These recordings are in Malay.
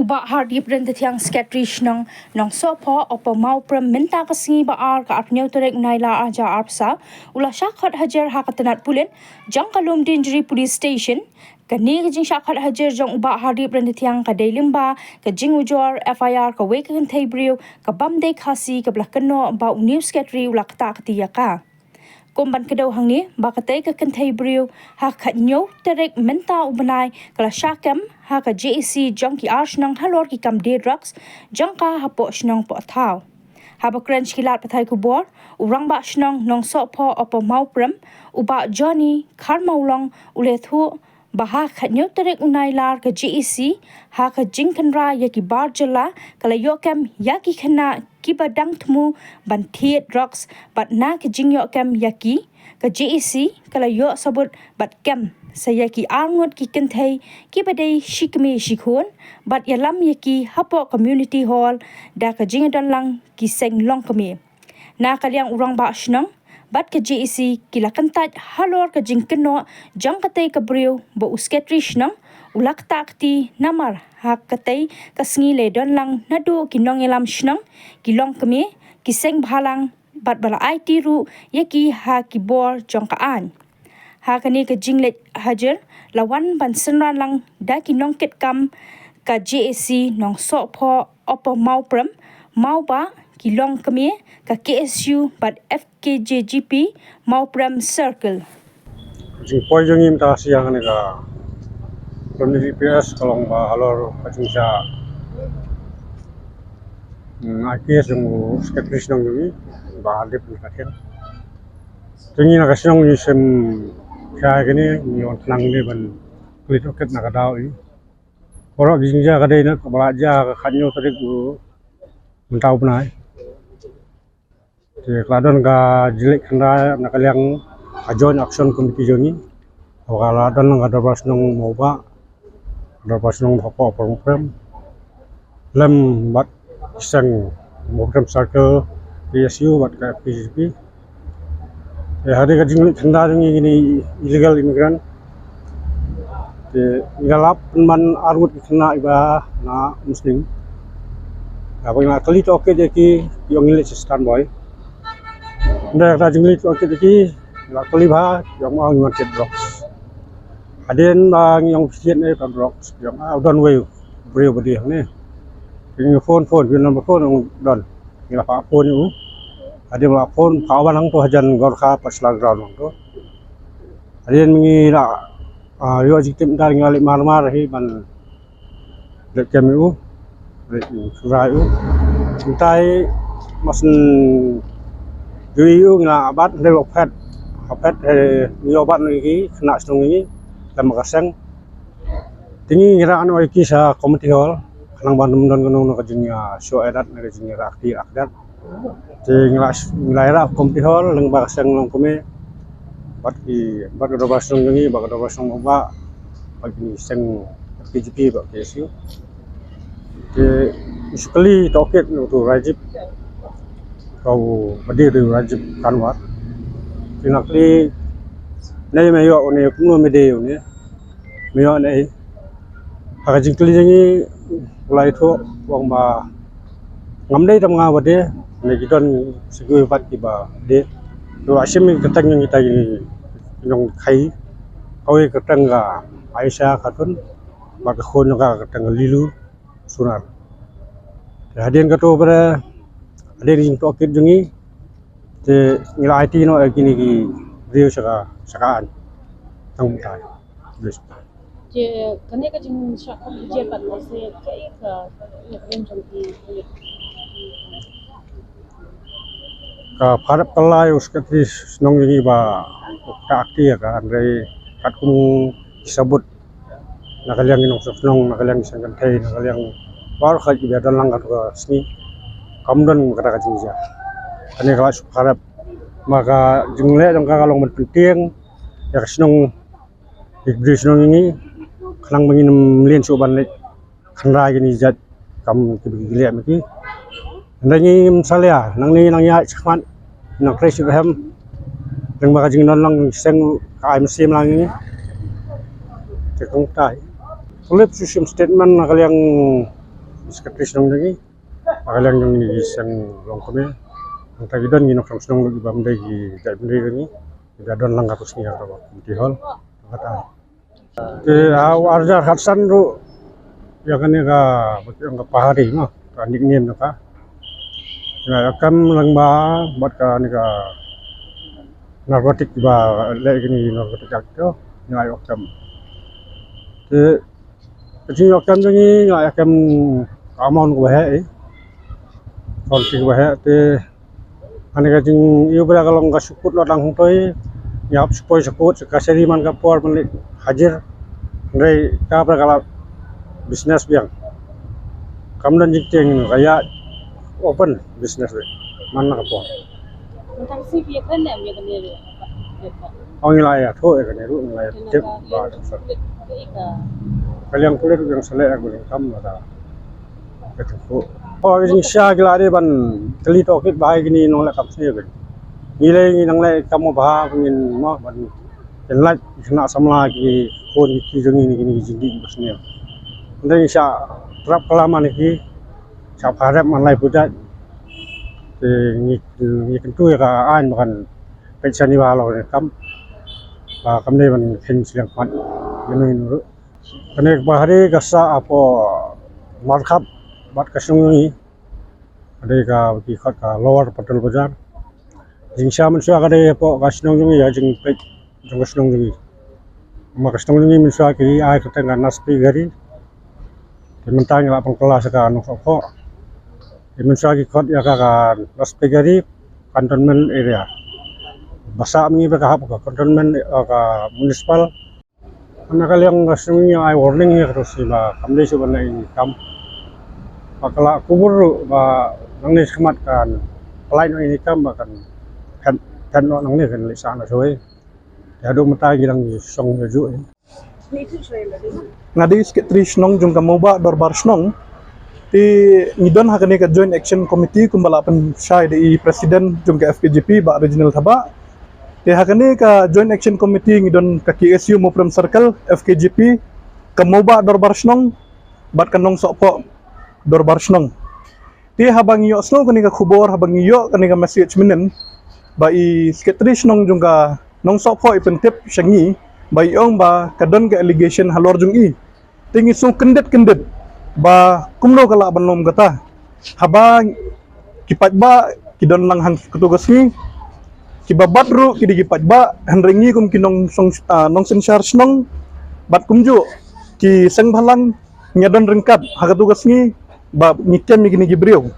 Uba hardi prente tiang scatrish nang sopo opo mau prem minta kasingi ba ar ka apnyau terek naila aja arpsa ula syakhat hajar hakatanat pulen jang kalum dinjri police station kani kajing syakhat hajar jang uba hardi prente tiang ka dailimba ka jing ujor FIR ka wek kan thaibriu ka bamde khasi ka blakano ba news scatri ula kata katiyaka Kumban kedau hang ni bakatay ka kantay briu ha khanyo terek menta ubanay kala syakam ha ka JEC junkie arsh nang halor ki kam de drugs jangka hapo shnong po thau haba crunch kilat pathay kubor urang ba shnong nong so po opo mauprem uba Johnny Karmaulong ulethu Baha khanyo terek unai lar ka JEC ha ka jingkanra yaki barjala kala yokam yaki khana kiba dang thmu ban thiet drugs bat na ka jing yokam yaki ka JEC kala yo sabut bat kem sayaki arngot ki kenthai kiba dei shikme shikhon bat yalam yaki hapo community hall da ka jingadan lang ki seng long kami na kalyang urang ba shnang bat ka JEC kilakantat halor ka jingkeno jangkatay ka briu ba usketri shnang ulak takti namar hak katay kasngile don lang nadu kinong elam shnang kilong kami kiseng bhalang bat bala IT ru yaki ha kibor jongkaan ha kani ka jinglet hajar lawan ban senran lang da kinong ket kam ka JEC nong so pho opo mauprem mau ba kilong kami ka KSU bat FKJGP Mauprem Circle. Jing poijong im ta siang ne ka pemili GPS kalong ba halor kacing sa IPS yang skeptis nang ni ba adip ni kathen. Tingi na kasyong ni sem kaya gini ni on nang ni ban kulit oket na kadao i. Oro gising ja kadai na balaja kanyo tarik bu mentau penai. Thì Ladon ga jilik kena nakaliang joint action committee joni wakala don nga dobas nong moba dobas nong hopo program lem bat iseng program circle PSU bat ka PGP hari ka jilik kena ini illegal immigrant ngalap man arut kena iba na muslim apa yang kali to oke jadi yang ngilik standby Nda ta jingli to ki la koliba yang mau market blocks. Aden bang yang fiat ni kan blocks yang don way brio bodi ni. Ini phone pin number phone don. Ni la pa phone ni. Aden la phone kawan hang to hajan gorkha pasla ground to. Aden ngi la yo jitim dar ngali mar hi ban dek kemu. Surai u. Entai masen Dulu ngila abat dari opet nyobat lagi kena senang ini lama kaseng. Tinggi ngira anu iki sa community hall kanang bandem don gunung kajingnya show edat kajingnya akti akdat. Ngila era community hall leng bakaseng nong kome bat dobas nong ini bat dobas nong oba bagi seng PGP bak KSU. Sekali toket untuk Rajib kau berdiri Rajib Kanwar. Tinakli nai mayo one kuno mede one mayo nai hakajing kli jangi mulai tho wang ba ngamdai tam nga bade ne giton sigui pat kiba de to asim ketang yang kita ini yang khai kau ketang ga Aisyah katun ba khon ga ketang lilu sunar hadian kato pada ada yang tokit jungi, te ngila IT no gini ki rio sakaan tang mutai. Je kane ka jing shaka je pat se kai ka yang jomti Ka parap kalai uskatris nong ini ba ka akti ya ka andai kat kum disebut nakaliang inong nong nakaliang sangkan thai nakaliang baru kali biar lang ka sini kamdon kata kacing ja. Ani kalau harap maka jingle dong kalau penting ya kesenong iblis nong ini kanang menginem lien soban lek kanra gini zat kam kibigiliat maki. Ndangi misalnya nang ni nang ya cakman nang kreasi baham nang maka jing non lang seng kai mesim lang ini tekong tai. Oleh system statement nakaliang sekretaris nong lagi pakalang yang ni isang long kami ang tagidan ni nok nong lagi bam lagi dai bendri ni tidak don lang kapus ni apa di hall kata ke arja khatsan ru ya kan ni ka betul ka pahari mah anik ni ka na akam lang ba bat ka ni ka narkotik ba lagi ni narkotik akto ngai akam ke Jadi akan ni akan amon ko bahe kon ti bahe te ane ka jing yu bra kalong ka suput lo dang toi yap supoi suput kasari man ka por man hajar ngai ka bra kala business biang kam dan jing teng kaya open business we man na ka por Tentang si dia kan dia kan dia. ang ilaya tho e ka ne ru ilaya tep ba kaliang kulit yang selek aku yang kam ada ketemu oh ini sya gelare ban kali tokit bahai gini nolak kap sini kan nilai ni nang lai kamu bah pengin mah ban kenlat kena samla ki kon ki jengi ni gini jindi basnya ndai sya trap kelaman ki sya harap man lai budak ni kentu ya ka an kan pensani walo kam kam ni ban ken siang kan ini nuru Kanek bahari gasa apa markup bat kasung ni ada ka di khat ka lower patel bazar jing sya man sya kade po kasung ni ya jing pe jing kasung ni ma kasung ni min sya ki ai ka tanga naspi gari mentang la pang kelas ka anu ko min sya ki khat ya ka naspi gari cantonment area basa mi ba ka cantonment ka municipal anak kalian ngasihnya ai warning ya terus ba kamde sebenarnya ini kam pakala kubur ba nangni semat kan lain ini kam bahkan kan nangni kan lisana soe ya do mata gilang song ju ngadi sekretaris nong jung kamoba dorbar snong ti ngidon hakane ka joint action committee kumbala pen syai di presiden jung ka FKJP ba regional thaba te hakane ka joint action committee ngidon ka KSU Mopram Circle FKJP kamoba dorbar snong bat kanong sokpo dorbar snong te habang yo sno kani ka khubor habang yo kani ka message minen ba i sekretaris nong jung ka nong sokpo ipentip syangi ba iong ba kadon ka allegation halor jung i tingi sung kendet ba kumno kala banom kata habang kipat ba kidon lang hang ketugas ni kibabat ru kidi kipat ba handrengi kum kinong song nong sen charge nong bat kumju ki seng balang nyadon rengkat hagatugas ni ba ngikem ni gini gibriu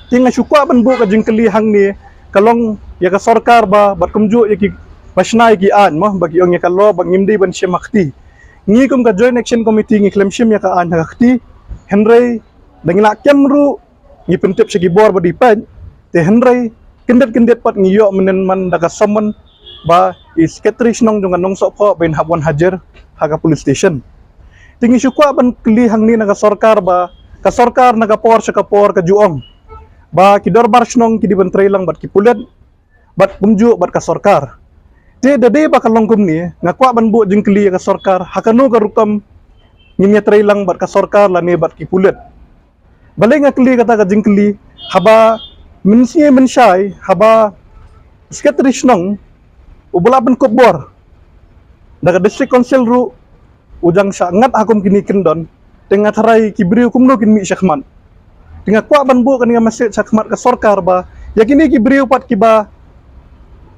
tinga syukwa ban bu ka jingkeli hang ni kalong ya ka sarkar ba bat kumju ya ki pasnai ki an mah bagi ong ya kallo bang ngimdi ban syemakti ngi kum ka joint action committee ngi klem syem ya ka an hakti henry dangila kemru ngi pentip segi bor ba dipan te henry kendet pat ngiyo menen man daga somon ba is sekretaris nong jungan nong sokpo ben habwan hajar haga police station tingi syukwa ban kli hang ni naga sarkar ba ka sarkar naga por sa kapor ka juong ba kidor bar snong kidi ban trailang bat kipulet bat kumju bat ka sarkar te dade ba kalong kum ni ngakwa ban bu jing kli ka sarkar hakanu ka rukam ngimya trailang bat ka sarkar la ne bat kipulet balay nga kli kata ka jing kli haba mensiye mensyai haba sekretaris nong ubala ban kubor daga district council ru ujang sa ngat akum kini kendon tengah tarai kibriu kumno kin mi syakman tengah kwa ban bu kan nga masjid syakmat ka sarkar ba yakini kibriu pat kiba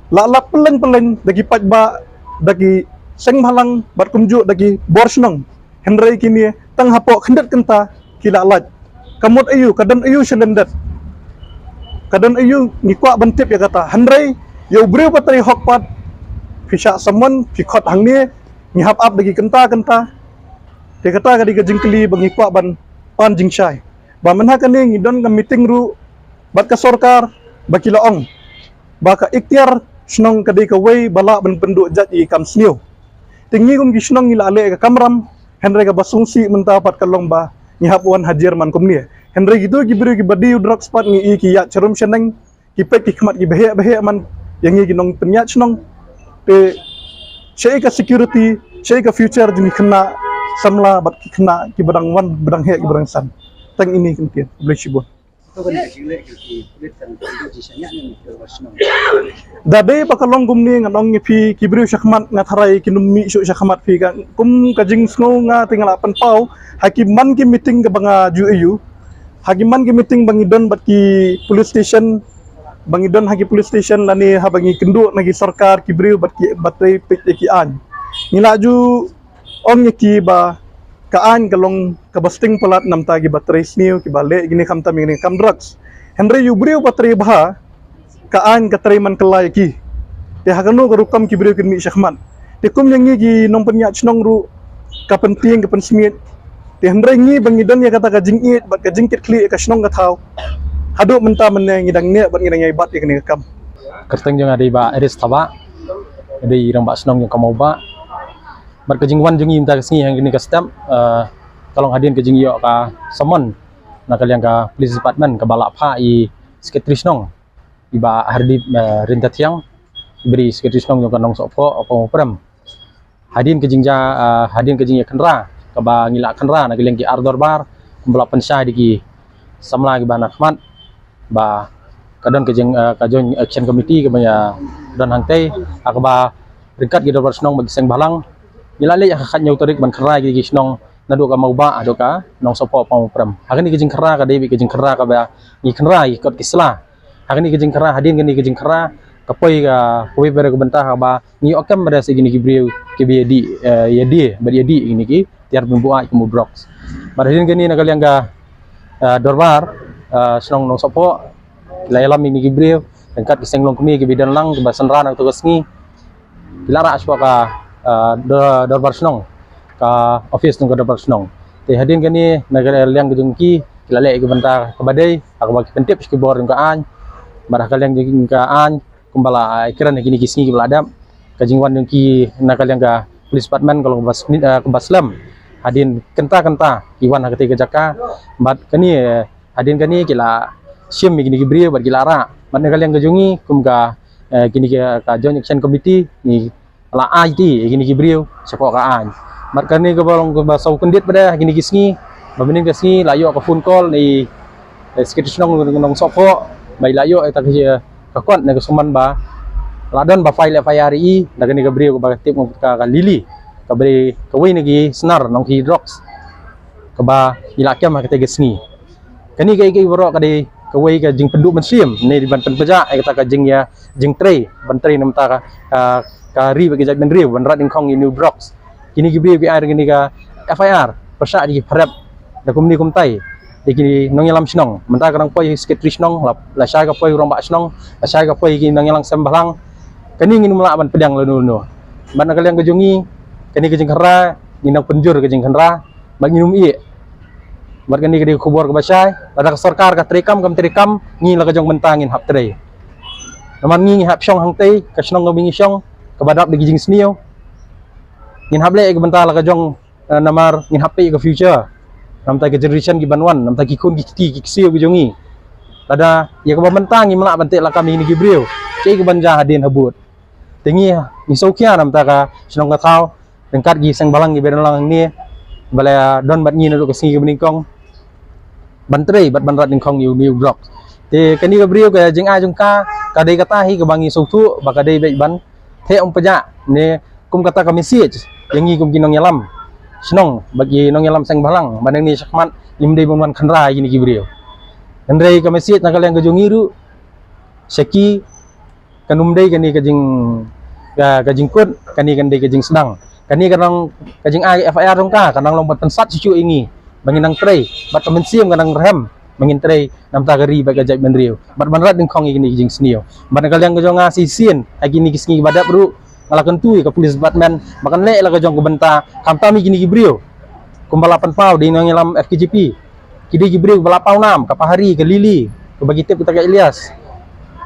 la peleng dagi pat ba dagi seng halang bat kumju dagi borsnong henry kini tang hapo kendat kenta kila lat kamot ayu kadan ayu selendat kadan ayu ngikwa bantip ya kata henry yo breu patri hokpat fisha samon fikot hangni ngihap up dagi kenta te kata kadi ka jingkeli bangikwa ban pan jingsyai ba manha kani ngidon ka meeting ru bat ka sarkar bakilaong ba ka ikhtiar snong kadi ka way bala ban penduk jat i kam sniu tingi kum gi snong ngila ale ka kamram henry ka basungsi mentapat kalong ba ngihap wan hajar man kum ni henry gitu gibri ki badi drug spot ngi i ki ya cerum seneng ki pek ki khmat ki behe man yang ngi ginong penyat snong te syai ka security syai ka future jini kena samla bat ki kena ki badang wan badang he ki badang san tang ini kemudian boleh sibuk. Dade pakalong gumni nganong ngipi kibriu syakmat ngatharai kinumi isu syakmat fi kan kum kajing sngo nga tinggal apan pau hakiman ki meeting ke banga ju hakiman ki meeting bangidon bat ki police station bangidon haki police station lani ha bangi kenduk nagi sarkar kibriu bat ki batai pek ki an ngilaju ong ki ba kaan kalong kabasting pelat nam tagi baterai sniu ki balik gini kam tam gini kam drugs Henry yubriu baterai bah kaan katrai man kelai ki te hakano garukam kibriu kinmi syakman te kum yang gi nong penyak chnong ru kapenting kapen smit te Henry ngi bangidon ya kata kajing it bat kajing kit kli ka shnong ka thau haduk menta meneng ngidang ne bat ngidang bat ikni kam kerteng jong ada ba eris taba ada irang ba senong yang kamau ba bar kejingwan jong inta kesni yang gini kastam tolong hadin kejing yo ka samon nak kalian ka police department ka balap ha i sekretris nong iba hardi rintat yang beri sekretris nong jong kanong sopo apa pram hadin kejing ya kenra ka ba ngila kenra nak kalian ki ardor bar balap pensah diki samla ki banak mat ba kadon kejeng kajon action committee ke banya don hangtai akaba ringkat gi dorbar snong bagi seng balang ilale ya khat nyau tarik ban khra gi snong nadu ka mau ba ado ka nong sopo pam pram hakan ni kejeng khra ka debi kejeng khra ka ba ni khra gi kot kisla hakan ni kejeng khra hadin gani kejeng khra ka poi bere ka bentah ka ba ni okam pada segini gibriu ke biadi yadi badi yadi gini ki tiar bumbu ai kemu brox hadin gani na kalian ga dorbar snong nong sopo layalam ini gibriu angkat kiseng long kemi gibidan lang ke basenran atau kesni dilara aswa ka dorbar snong ka office nang dorbar snong te hadin kani negara yang gejungki kilale ke benta ke badai aku bagi pentip ke bor ka an barah kalian jeng ka an kumbala ikiran gini kisni ke beladam kajingwan jengki nakal yang ka police department kalau ke baslam hadin kenta iwan hakati ke jaka bat kani hadin kani kila sim gini gibriu bat gilara bat nakal yang gejungi kumga gini ka joint action committee ni la IT gini gibriu sepok ka an mat kani ke balong ke basau kendit pada gini kisni babening kesni layo ka phone call ni sekretari nong sopo bai layo eta ke kakon ne kesuman ba ladon ba file FIRI da gini gibriu ka tip ka lili ka beri ka wei nagi senar nong ki drugs ka ba ilakiam ka tegesni kani kai boro ka de kawai ka jing penduk mensiam ni di banten peja kata ka jing ya jing tray bantri nam ta ka ri bagi jak benri ban rat ingkong new drugs kini gibri bi air gini ka FIR persa di harap da kumni kumtai dikini nong yalam snong menta kadang poi sekretari snong la sya ka poi rong ba snong la sya ka poi gini nong yalang sembalang kani ngin mula ban pedang lunu ban kalian kejungi kani kejing kera nginang penjur kejing kera bagi minum i bar kani kedi kubur ke basai ada sarkar ka trikam ngi la kajong mentangin hap tre naman ngi hap syong hang tei ka snong ngabingi syong ka badap di jing snio ngin hable ke benta la kajong namar ngin hp ke future nam ta ke generation gi banwan nam ta ki kun gi ti ki sio gi jongi ada ya ka mentang ngi mala bante la kami ni gibriu cei ke banja hadin habut tingi ni sokia nam ta ka snong ka thau dengkat gi sang balang gi bedan lang ni balaya don bat ngi na do ka singi beningkong bantrei bat banrat ingkong new block te kani gabriu ka jing a jung ka kadai kata hi ka bangi sautu ba kadai bai ban the om peja ne kum kata ka message yang ngi kum kinong yalam snong bagi nong yalam sang balang bandang ni sakmat limdei bonwan khandra gini gibriu khandrai ka message nakal yang gajungi ru seki kanumdei kani ka jing kut kani kandai ka jing sedang kani kadang kajing a FIR dong ka kadang long bat pensat cucu ingi banginang tray bat kemensiam kadang rem mangin tray nam tagari ba gajak benriu bat banrat dingkong igini jing snio bat kalian gajonga sisien agini kisni badap ru ngalakan tu ke police department makan le la gajong kubenta kamtami gini gibriu kumbalapan pau di nang yalam FKJP kidi gibriu balapau nam ka pahari ke lili ke bagi tip kita ke Ilyas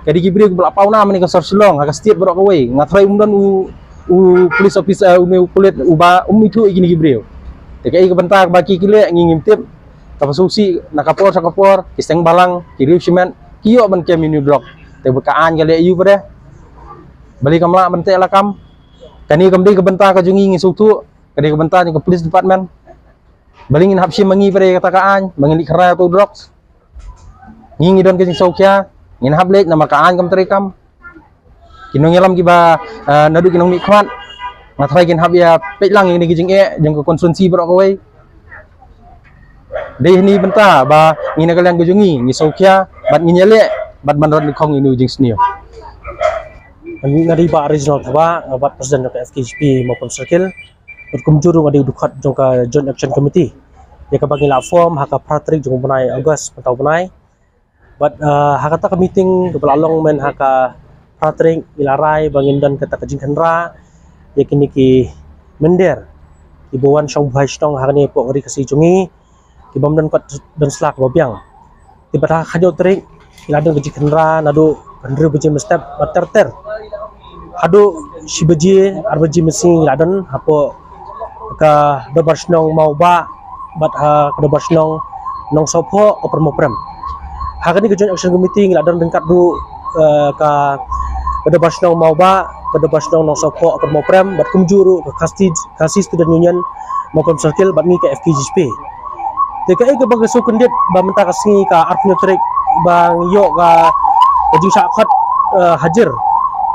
kidi gibriu balapau nam ni ka sorsulong ka setiap borok kawai ngatrai umdan police officer kulit uba itu igini gibriu tekai ke bentar baki kile ngingim tip kapasusi nakapor sakapor kiseng balang kiriu simen kiyo ban kem new block te bekaan gale ayu pada balik kamla bente lakam kani kamdi ke bentar ka jungi ngisutu kani ke bentar ke police department balingin hapsi mangi pada katakaan mangin ikra tu drugs ngingi don kejing saukia ngin hablet nama kaan kam terikam kinong yalam kiba nadu kinong mikmat ngatrai kin habya petlang ini kejing jang konsumsi berok kawai deh ni benta ba ngina kalian gejungi ni saukia bat nginyale bat manrod kong ini ujing snio ngari ba regional thaba bat presiden ke FKGP maupun circle berkumjuru ngadi dukat jongka joint action committee ya ka bagi la form haka pratrik jong bunai August pentau bunai but haka ta meeting ke belalong men haka pratrik ilarai bangindan kata kajing kendra ya kini ki mender ibuan syong buhai stong haka ni pok ri kasi jungi ibam dan kot dan slak babiang tiba ta khajo trik iladang kajing kendra nadu kendra beje mestep terter hadu sibeji arbeji mesing iladang hapo ka dobarsnong mau ba bat ha dobarsnong nong sopo oper moprem ha kani ke joint action committee ngila dan dengkat du ka dobarsnong mau ba ka dobarsnong nong sopo oper moprem bat kumjuru ke kasi student union maupun circle bat ni ke FKGP dekai ke bagai sukendit ba menta kasngi ka artnya trik bang yo ka jing sakhat hajar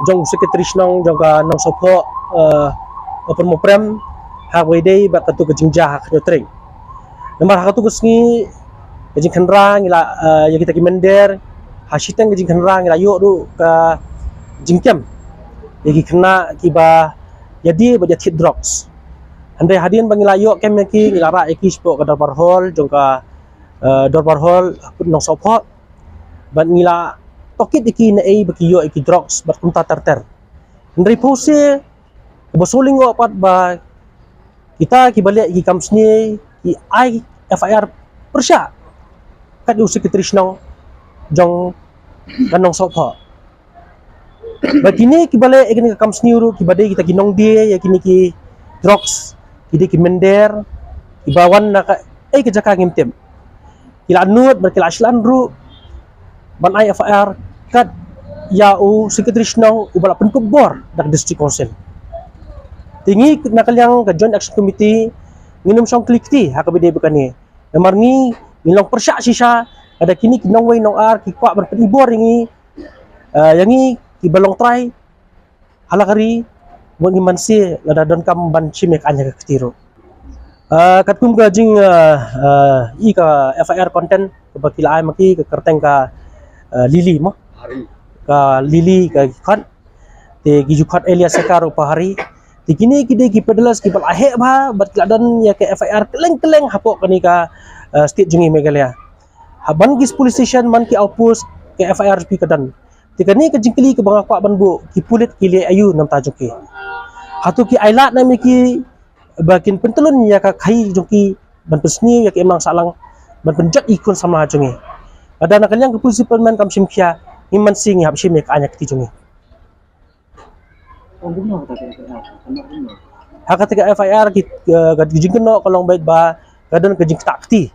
jong sekretaris nong jong ka nong sopo oper moprem hawai day bat katu kejing jah nyotring nomor hakatu kesngi kejing kendra ngila ya kita kimender hasitang kejing kendra ngila yo du ka jingkem yagi kena kiba jadi ba jatit drugs andai hadian bangila yo kem yaki ngila ra yaki spok ka darbar hall jongka darbar hall nong sopo bat ngila tokit iki na ai baki yo iki drugs bat kumta terter andai pose bosoling o pat ba kita kibalik ki kamsni ki ai FIR persya kat usik trisnong jong kanong sopa batini kibalik ikini kamsni uru kibade kita ginong dia ya kini ki drugs kidi ki mender ibawan na ka kejaka ngimtem kila nut berkila aslan ru ban ai FIR kat ya u sekretrisnong ubala penkebor dak district council tinggi nakaliang ke joint action committee minum song klikti haka bide bekani namar ni nilong persya sisa ada kini kinong way nong ar ki kwa berpenibor ini yangi ki balong try halakari mo ngi mansi ada don kam ban chimek anya ke ketiro katkum gajing i ka FIR content ke bakila ai maki ke kerteng ka lili mo ka lili ka kan te gijukat Elias Sekar upahari tikini kide ki pedalas ki bal ahe ba bat kladan ya ke FIR keleng hapok kani ka state jungi Meghalaya haban gis police station man ki outpost ke FIR pi kadan tikani ke jingkli ke banga kwa ban bu ki pulit ki le ayu nam ta juki hatu ki ailat na mi ki bakin pentelun ya ka khai juki ban pesni ya ke emang salang ban penjak ikun sama jungi ada nakaliang ke polisi permen kam simkia iman sing hab sim ka anya ki jungi hak ketika FIR gajing keno kolong baik ba gadan gajing takti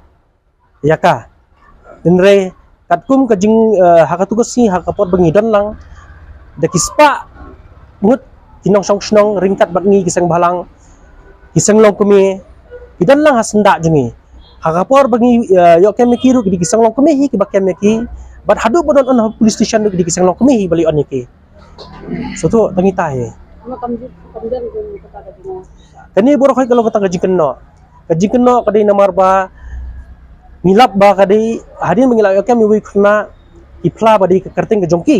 ya ka denre katkum gajing hak tugas ni hak kapot bengidan lang dakispa ngut kinong song ringkat batngi kisang balang kisang long kumi kidan lang hasenda jungi hak kapor bengi yo kem kiru di kisang long kumi hi kibak kem ki bat hadu bodon on police station di kisang long kumi hi bali on ki so tu tangi tahe kani borok hay kalau katang kajing keno kadai namar ba milap ba kadai hadin mengilap yakam mi kena ipla ba di kerting ke jongki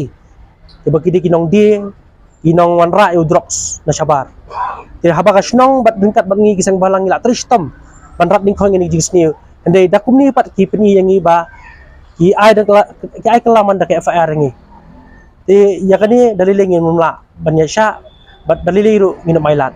ke bagi di kinong di kinong wanra eu drugs na sabar ti haba ka snong bat dengkat bat ngi kisang balang ngila tristom banrat ding khong ni jingsni andai dakum ni pat ki peni yang ba ki ai kelaman da ke FIR ngi ti ya kani dalileng ngin mumla banyasya bat daliliru minum mailat